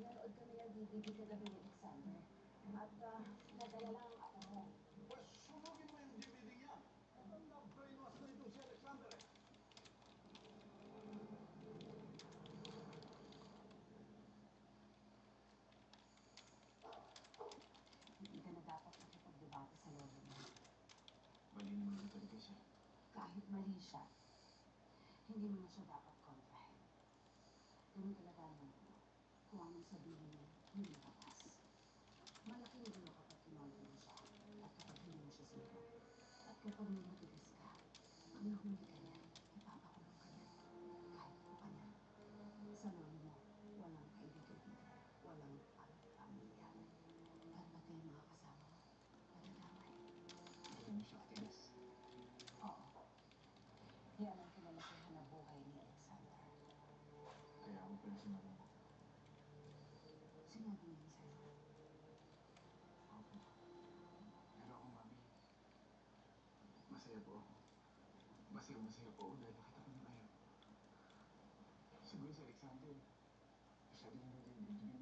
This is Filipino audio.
Nanood kami ng DVD kagabi ni Alexander. At nadala lang ang ako mo. Pues, sunugin mo yung DVD niya. Na-brainwash na ito si Alexander. Hindi ka na dapat makipagdebate sa lolo mo. Mali naman na talaga siya. Kahit mali siya, hindi mo na siya dapat kontrahin. Ganun talaga naman mo. Kung anong sabihin mo, hindi patas. Malaking gulo kapag kinontra mo siya at kapag hindi mo siya sino. At kapag may matigas ka, pag nahuli ka niya, ipapakulong ka niya. Kahit po ka na. Sa lolo mo, walang kaibigan dito. Walang pamilya. At pati ang mga kasama mo, madadamay. Hindi mo siya katigas. Oo. Yan ang kinalakihan na buhay ni Alexander. Kaya ako pala sinabi mo. Sinabi niya sa'yo. Opo. Pero ako, Mami, masaya po ako. Masaya po ako dahil nakita ko na kayo. Siguro si Alexander, masyado na naging